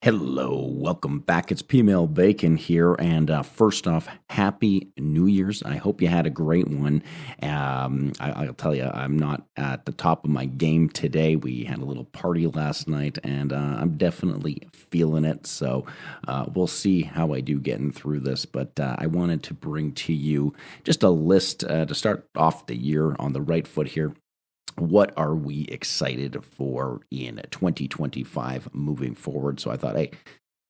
Hello, welcome back. It's P-Mail Bacon here, and first off, Happy New Year's. I hope you had a great one. I'll tell you, I'm not at the top of my game today. We had a little party last night, and I'm definitely feeling it, so we'll see how I do getting through this, but I wanted to bring to you just a list to start off the year on the right foot here. What are we excited for in 2025 moving forward? So I thought, hey,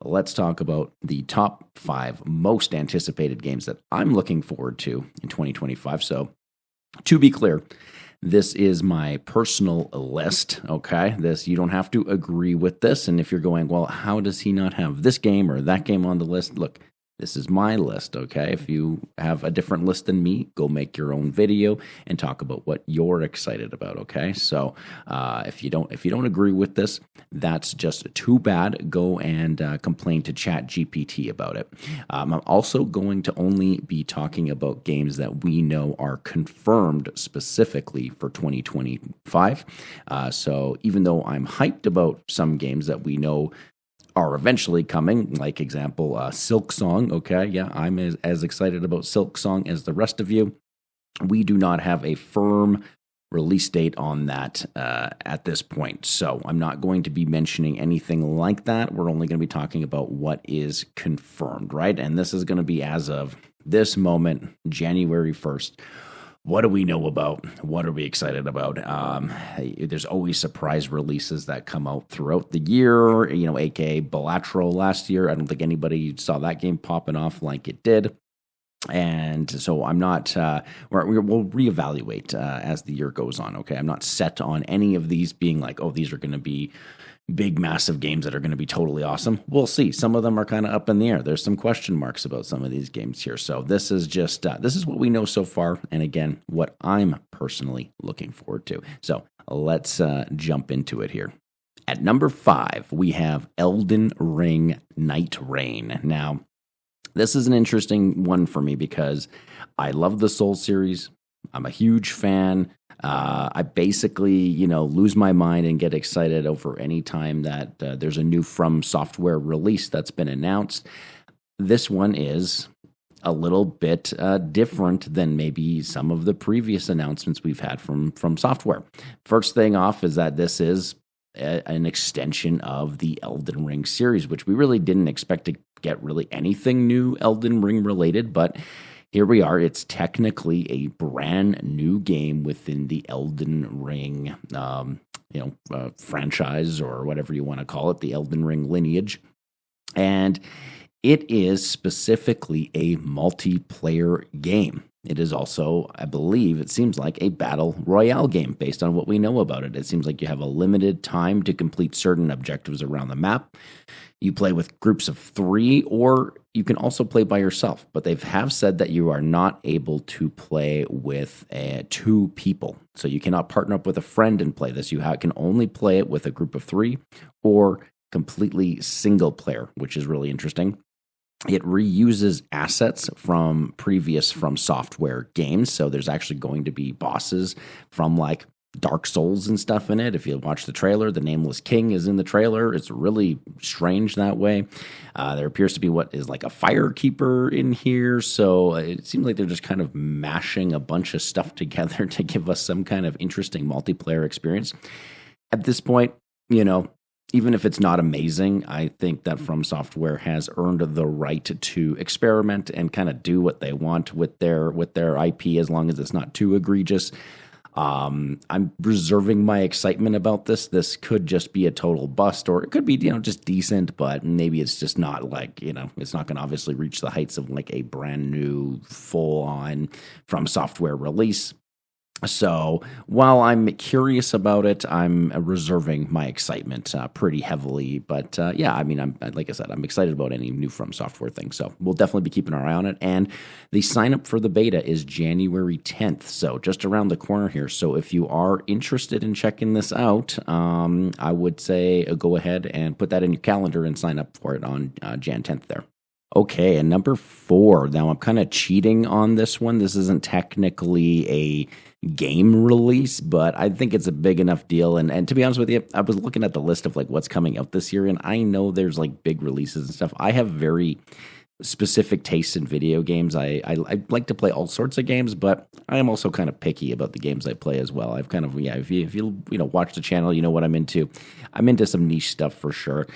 let's talk about the top 5 most anticipated games that I'm looking forward to in 2025. So to be clear, this is my personal list, okay? You don't have to agree with this. And if you're going, well, how does he not have this game or that game on the list? Look, this is my list, okay? If you have a different list than me, go make your own video and talk about what you're excited about, okay? So if you don't agree with this, that's just too bad. Go and complain to ChatGPT about it. I'm also going to only be talking about games that we know are confirmed specifically for 2025. So even though I'm hyped about some games that we know are eventually coming, like example, Silksong, okay? Yeah, I'm as excited about Silksong as the rest of you. We do not have a firm release date on that at this point, so I'm not going to be mentioning anything like that. We're only going to be talking about what is confirmed, right? And this is going to be as of this moment, January 1st. What do we know about? What are we excited about? There's always surprise releases that come out throughout the year, aka Balatro last year. I don't think anybody saw that game popping off like it did. And so I'm not, we'll reevaluate as the year goes on, okay? I'm not set on any of these being like, oh, these are going to be big, massive games that are going to be totally awesome. We'll see. Some of them are kind of up in the air. There's some question marks about some of these games here. So this is just, this is what we know so far. And again, what I'm personally looking forward to. So let's jump into it here. At number 5, we have Elden Ring Night Rain. Now, this is an interesting one for me because I love the Souls series. I'm a huge fan. I basically, lose my mind and get excited over any time that there's a new From Software release that's been announced. This one is a little bit different than maybe some of the previous announcements we've had from Software. First thing off is that this is an extension of the Elden Ring series, which we really didn't expect to get really anything new Elden Ring related, but here we are. It's technically a brand new game within the Elden Ring, franchise or whatever you want to call it, the Elden Ring lineage. And it is specifically a multiplayer game. It is also, I believe, it seems like a battle royale game based on what we know about it. It seems like you have a limited time to complete certain objectives around the map. You play with groups of 3, or you can also play by yourself. But they have said that you are not able to play with 2 people. So you cannot partner up with a friend and play this. You can only play it with a group of 3 or completely single player, which is really interesting. It reuses assets from previous From Software games. So there's actually going to be bosses from like Dark Souls and stuff in it. If you watch the trailer, the Nameless King is in the trailer. It's really strange that way. There appears to be what is like a Firekeeper in here. So it seems like they're just kind of mashing a bunch of stuff together to give us some kind of interesting multiplayer experience. At this point, even if it's not amazing, I think that From Software has earned the right to experiment and kind of do what they want with their IP, as long as it's not too egregious. I'm reserving my excitement about this. This could just be a total bust, or it could be, just decent, but maybe it's just not like, it's not going to obviously reach the heights of like a brand new full-on From Software release. So while I'm curious about it, I'm reserving my excitement pretty heavily. But like I said, I'm excited about any new From Software thing. So we'll definitely be keeping our eye on it. And the sign up for the beta is January 10th. So just around the corner here. So if you are interested in checking this out, I would say go ahead and put that in your calendar and sign up for it on Jan 10th there. Okay, and number 4. Now I'm kind of cheating on this one. This isn't technically a game release, but I think it's a big enough deal. And to be honest with you, I was looking at the list of like what's coming out this year, and I know there's like big releases and stuff. I have very specific tastes in video games. I like to play all sorts of games, but I am also kind of picky about the games I play as well. I've kind of if you watch the channel, you know what I'm into. I'm into some niche stuff for sure.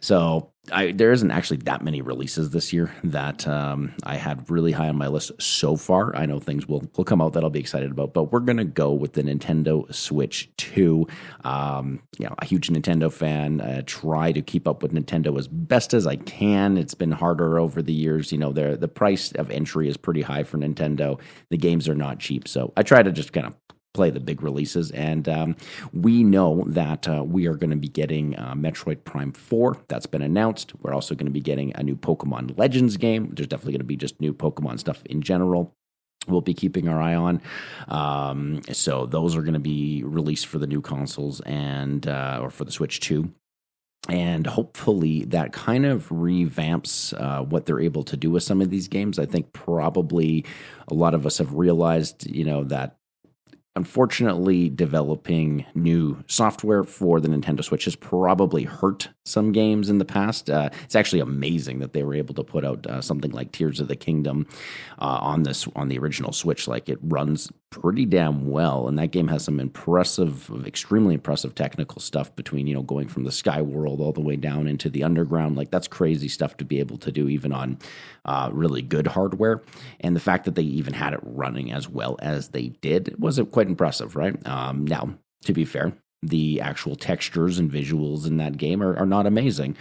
So there isn't actually that many releases this year that I had really high on my list so far. I know things will come out that I'll be excited about, but we're gonna go with the Nintendo Switch 2. A huge Nintendo fan. Try to keep up with Nintendo as best as I can. It's been harder over the years. You know, the price of entry is pretty high for Nintendo. The games are not cheap, so I try to just kind of play the big releases, and we know that we are going to be getting Metroid Prime 4. That's been announced. We're also going to be getting a new Pokemon Legends game. There's definitely going to be just new Pokemon stuff in general we'll be keeping our eye on. So those are going to be released for the new consoles and or for the Switch 2. And hopefully that kind of revamps what they're able to do with some of these games. I think probably a lot of us have realized, that unfortunately, developing new software for the Nintendo Switch has probably hurt some games in the past. It's actually amazing that they were able to put out something like Tears of the Kingdom on the original Switch. Like, it runs pretty damn well, and that game has some extremely impressive technical stuff between going from the Sky World all the way down into the underground. Like, that's crazy stuff to be able to do even on really good hardware. And the fact that they even had it running as well as they did was quite impressive, right? Now, to be fair, the actual textures and visuals in that game are not amazing.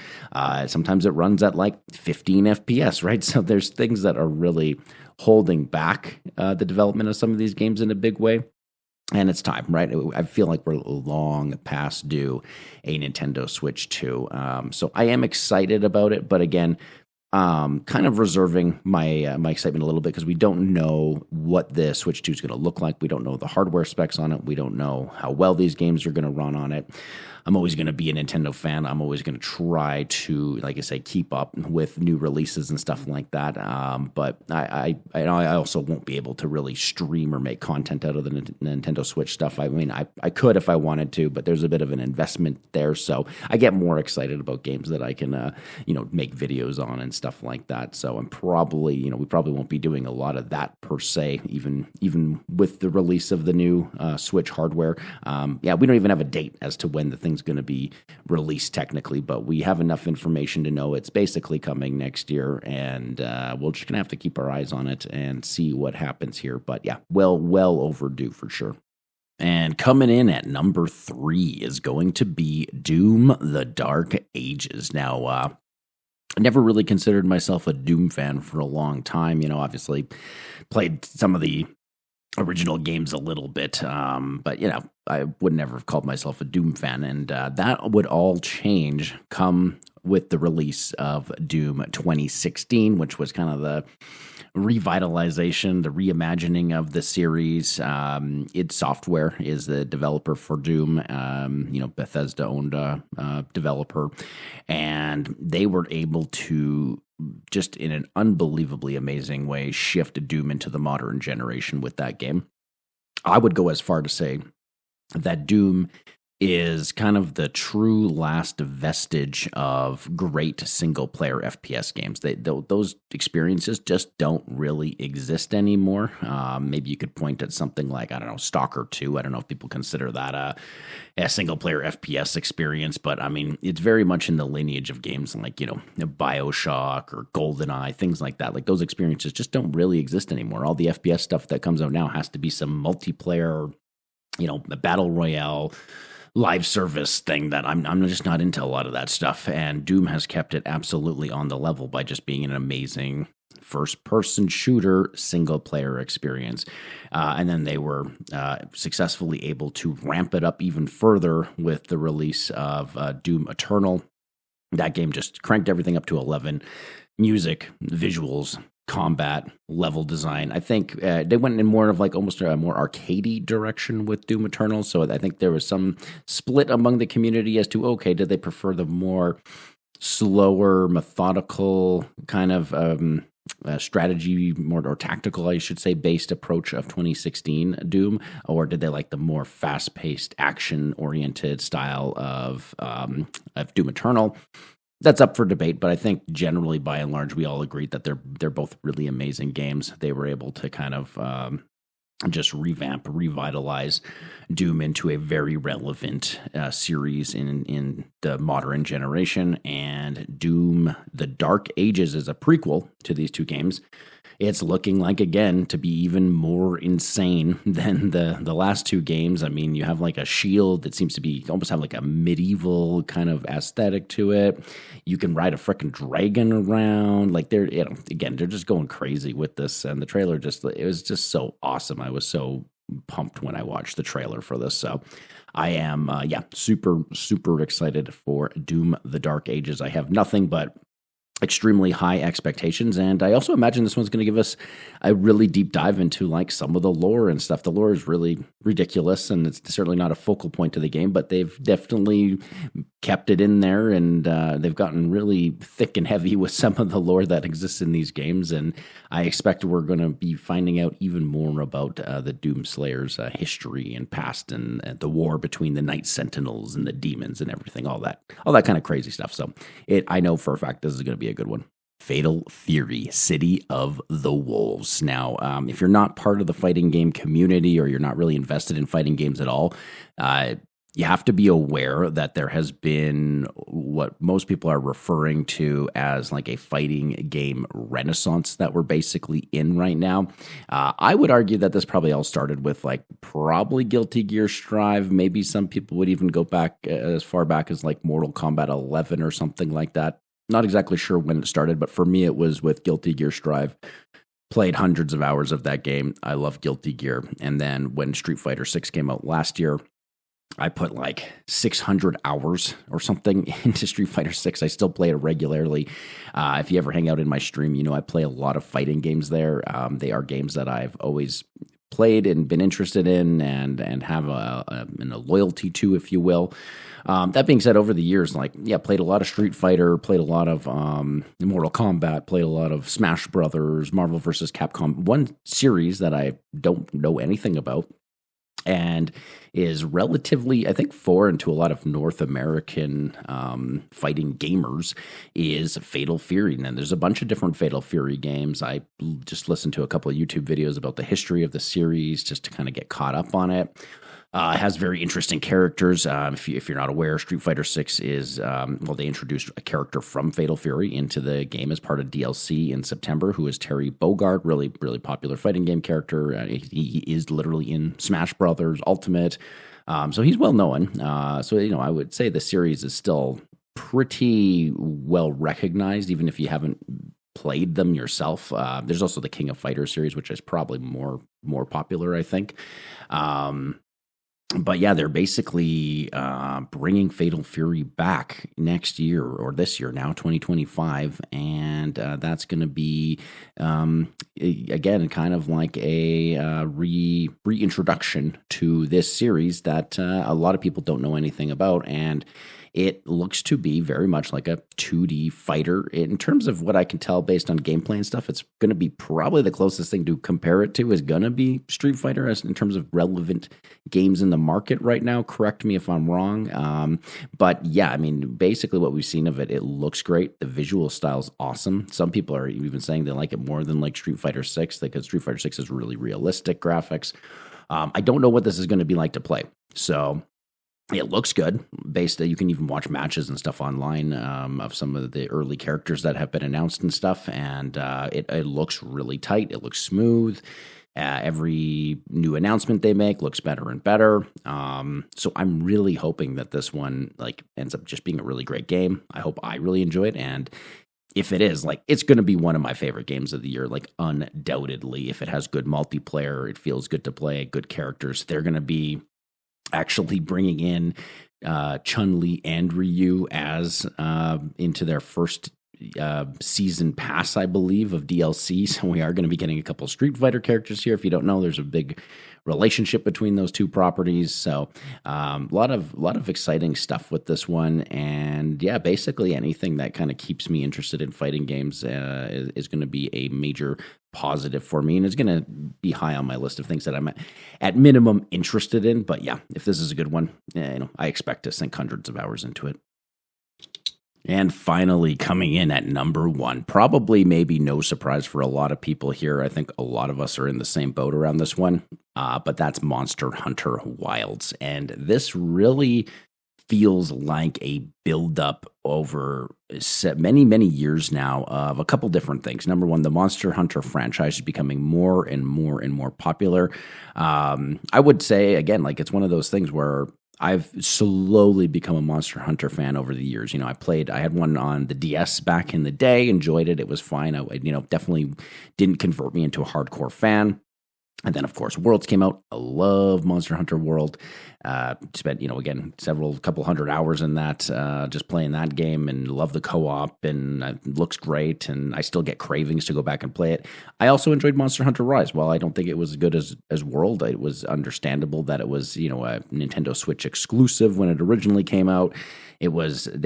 Sometimes it runs at like 15 FPS, right? So there's things that are really holding back the development of some of these games in a big way. And it's time, right? I feel like we're long past due a Nintendo Switch 2. So I am excited about it, but again, kind of reserving my my excitement a little bit because we don't know what the Switch 2 is going to look like. We don't know the hardware specs on it. We don't know how well these games are going to run on it. I'm always going to be a Nintendo fan. I'm always going to try to, like I say, keep up with new releases and stuff like that. But I also won't be able to really stream or make content out of the Nintendo Switch stuff. I mean, I could if I wanted to, but there's a bit of an investment there. So I get more excited about games that I can, make videos on and stuff like that. So I'm probably, we probably won't be doing a lot of that per se, even with the release of the new Switch hardware. We don't even have a date as to when the thing's going to be released technically, but we have enough information to know it's basically coming next year, and we're just going to have to keep our eyes on it and see what happens here. But yeah, well overdue for sure. And coming in at number 3 is going to be Doom: The Dark Ages. Now, I never really considered myself a Doom fan for a long time. Obviously played some of the original games a little bit, but I would never have called myself a Doom fan, and that would all change come with the release of Doom 2016, which was kind of the revitalization, the reimagining of the series. id Software is the developer for Doom, Bethesda-owned developer, and they were able to just in an unbelievably amazing way shift Doom into the modern generation with that game. I would go as far to say that Doom is kind of the true last vestige of great single-player FPS games. Those experiences just don't really exist anymore. Maybe you could point at something like, Stalker 2. I don't know if people consider that a single-player FPS experience, but I mean, it's very much in the lineage of games like, BioShock or GoldenEye, things like that. Like, those experiences just don't really exist anymore. All the FPS stuff that comes out now has to be some multiplayer, a battle royale live service thing that I'm just not into a lot of that stuff. And Doom has kept it absolutely on the level by just being an amazing first-person shooter single-player experience. And then they were successfully able to ramp it up even further with the release of Doom Eternal. That game just cranked everything up to 11. Music, visuals, combat, level design. I think they went in more of like almost a more arcadey direction with Doom Eternal. So I think there was some split among the community as to, okay, did they prefer the more slower, methodical kind of strategy, more or tactical, I should say, based approach of 2016 Doom, or did they like the more fast-paced, action-oriented style of Doom Eternal? That's up for debate, but I think generally, by and large, we all agreed that they're both really amazing games. They were able to kind of just revitalize Doom into a very relevant series in the modern generation. And Doom: The Dark Ages is a prequel to these two games. It's looking like, again, to be even more insane than the last two games. I mean, you have like a shield that seems to be almost have like a medieval kind of aesthetic to it. You can ride a freaking dragon around. Like again, they're just going crazy with this. And the trailer it was just so awesome. I was so pumped when I watched the trailer for this. So I am, super, super excited for Doom: The Dark Ages. I have nothing but extremely high expectations, and I also imagine this one's going to give us a really deep dive into like some of the lore and stuff. The lore is really ridiculous, and it's certainly not a focal point to the game, but they've definitely kept it in there, and they've gotten really thick and heavy with some of the lore that exists in these games, and I expect we're going to be finding out even more about the Doom Slayers' history and past, and the war between the Night Sentinels and the demons and everything, all that kind of crazy stuff. So I know for a fact this is going to be a good one. Fatal Fury: City of the Wolves. Now, if you're not part of the fighting game community, or you're not really invested in fighting games at all, you have to be aware that there has been what most people are referring to as like a fighting game renaissance that we're basically in right now. I would argue that this probably all started with like probably Guilty Gear Strive. Maybe some people would even go back as far back as like Mortal Kombat 11 or something like that. Not exactly sure when it started, but for me, it was with Guilty Gear Strive. Played hundreds of hours of that game. I love Guilty Gear. And then when Street Fighter 6 came out last year, I put like 600 hours or something into Street Fighter 6. I still play it regularly. If you ever hang out in my stream, you know I play a lot of fighting games there. They are games that I've always played and been interested in, and have a loyalty to, if you will. That being said, over the years, played a lot of Street Fighter, played a lot of Mortal Kombat, played a lot of Smash Brothers, Marvel vs. Capcom. One series that I don't know anything about, and is relatively, I think, foreign to a lot of North American fighting gamers, is Fatal Fury. And there's a bunch of different Fatal Fury games. I just listened to a couple of YouTube videos about the history of the series just to kind of get caught up on it. It has very interesting characters. If you're not aware, Street Fighter 6 is, they introduced a character from Fatal Fury into the game as part of DLC in September, who is Terry Bogard, really, really popular fighting game character. He is literally in Smash Brothers Ultimate. So he's well known. I would say the series is still pretty well recognized, even if you haven't played them yourself. There's also the King of Fighters series, which is probably more popular, I think. But yeah, they're basically bringing Fatal Fury back next year, or this year now, 2025, and that's going to be again kind of like a reintroduction to this series that a lot of people don't know anything about, and it looks to be very much like a 2D fighter. In terms of what I can tell based on gameplay and stuff, it's going to be probably the closest thing to compare it to is going to be Street Fighter as in terms of relevant games in the market right now. Correct me if I'm wrong. But yeah, I mean, basically what we've seen of it, it looks great. The visual style is awesome. Some people are even saying they like it more than like Street Fighter 6 because Street Fighter 6 is really realistic graphics. I don't know what this is going to be like to play. So it looks good. You can even watch matches and stuff online of some of the early characters that have been announced and stuff, and it looks really tight. It looks smooth. Every new announcement they make looks better and better. So I'm really hoping that this one ends up just being a really great game. I hope I really enjoy it, and if it is, it's going to be one of my favorite games of the year, undoubtedly. If it has good multiplayer, it feels good to play, good characters. They're going to be actually bringing in Chun-Li and Ryu as into their first season pass, I believe, of DLC. So we are going to be getting a couple Street Fighter characters here. If you don't know, there's a big relationship between those two properties. So a lot of exciting stuff with this one. And yeah, basically anything that kind of keeps me interested in fighting games is going to be a major positive for me, and it's going to be high on my list of things that I'm at minimum interested in. But yeah, if this is a good one, I expect to sink hundreds of hours into it. And finally, coming in at number one, probably maybe no surprise for a lot of people here. I think a lot of us are in the same boat around this one, but that's Monster Hunter Wilds. And this really feels like a build-up over many, many years now of a couple different things. Number one, the Monster Hunter franchise is becoming more and more and more popular. I would say, again, like it's one of those things where I've slowly become a Monster Hunter fan over the years. I had one on the DS back in the day, enjoyed it. It was fine. Definitely didn't convert me into a hardcore fan. And then, of course, Worlds came out. I love Monster Hunter World. Spent, again, couple hundred hours in that, just playing that game, and love the co-op, and it looks great, and I still get cravings to go back and play it. I also enjoyed Monster Hunter Rise. While I don't think it was as good as World, it was understandable that it was, a Nintendo Switch exclusive when it originally came out. They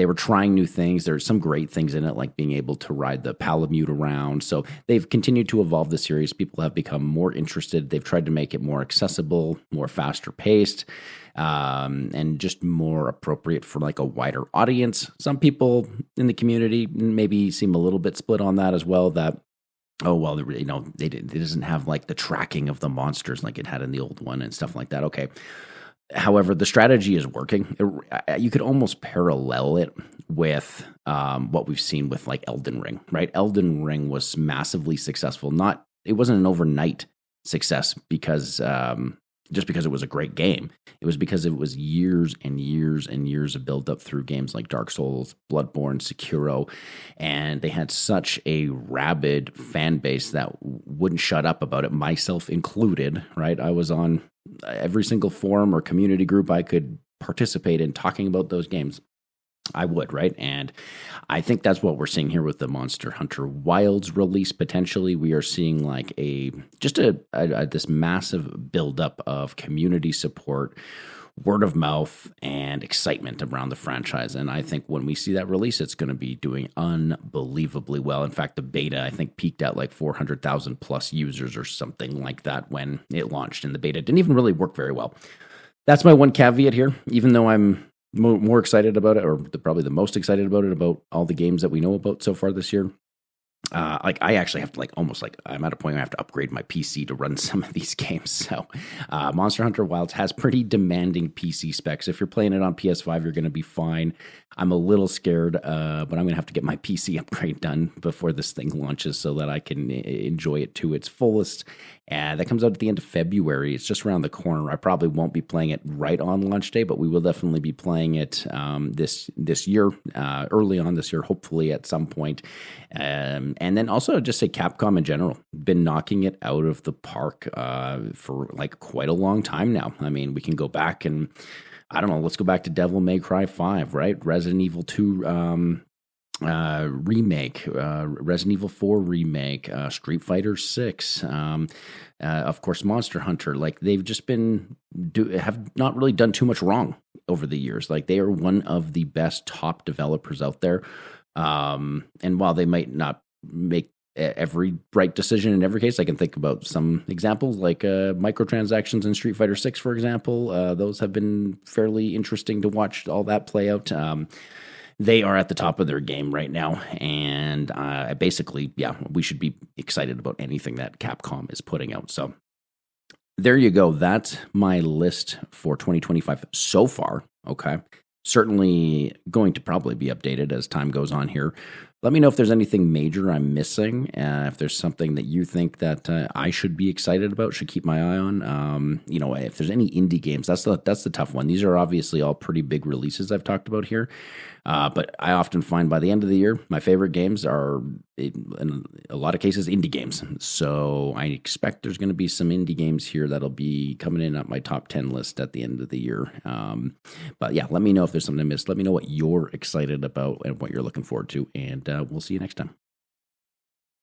were trying new things. There's some great things in it, like being able to ride the Palamute around. So they've continued to evolve the series. People have become more interested. They've tried to make it more accessible, more faster paced, and just more appropriate for like a wider audience. Some people in the community maybe seem a little bit split on that as well, that it doesn't have like the tracking of the monsters like it had in the old one and stuff like that. Okay. However, the strategy is working. You could almost parallel it with what we've seen with like Elden Ring, right? Elden Ring was massively successful. It wasn't an overnight success just because it was a great game. It was because it was years and years and years of build up through games like Dark Souls, Bloodborne, Sekiro, and they had such a rabid fan base that wouldn't shut up about it, myself included, right? I was on every single forum or community group I could participate in talking about those games. I would, right? And I think that's what we're seeing here with the Monster Hunter Wilds release. Potentially, we are seeing like this massive buildup of community support, word of mouth, and excitement around the franchise. And I think when we see that release, it's going to be doing unbelievably well. In fact, the beta, I think, peaked at like 400,000 plus users or something like that when it launched. And the beta didn't even really work very well. That's my one caveat here. Even though I'm more excited about it, or probably the most excited about it, about all the games that we know about so far this year. I actually have to I'm at a point where I have to upgrade my PC to run some of these games. So Monster Hunter Wilds has pretty demanding PC specs. If you're playing it on PS5, you're going to be fine. I'm a little scared, but I'm going to have to get my PC upgrade done before this thing launches so that I can enjoy it to its fullest. That comes out at the end of February. It's just around the corner. I probably won't be playing it right on launch day, but we will definitely be playing it this year, early on this year, hopefully at some point. And then also just say Capcom in general, been knocking it out of the park for like quite a long time now. I mean, we can go back and, I don't know, let's go back to Devil May Cry 5, right? Resident Evil 2 remake, Resident Evil 4 remake, Street Fighter 6, of course, Monster Hunter. Like, they've just have not really done too much wrong over the years. Like, they are one of the best top developers out there. And while they might not make every right decision in every case, I can think about some examples like microtransactions in Street Fighter 6, for example. Those have been fairly interesting to watch all that play out. They are at the top of their game right now, and basically, yeah, we should be excited about anything that Capcom is putting out. So there you go. That's my list for 2025 so far. Okay. Certainly going to probably be updated as time goes on here. Let me know if there's anything major I'm missing. If there's something that you think that I should be excited about, should keep my eye on. If there's any indie games, that's the tough one. These are obviously all pretty big releases I've talked about here. But I often find by the end of the year, my favorite games are, in a lot of cases, indie games. So I expect there's going to be some indie games here that'll be coming in at my top 10 list at the end of the year. But yeah, let me know if there's something I missed. Let me know what you're excited about and what you're looking forward to. And we'll see you next time.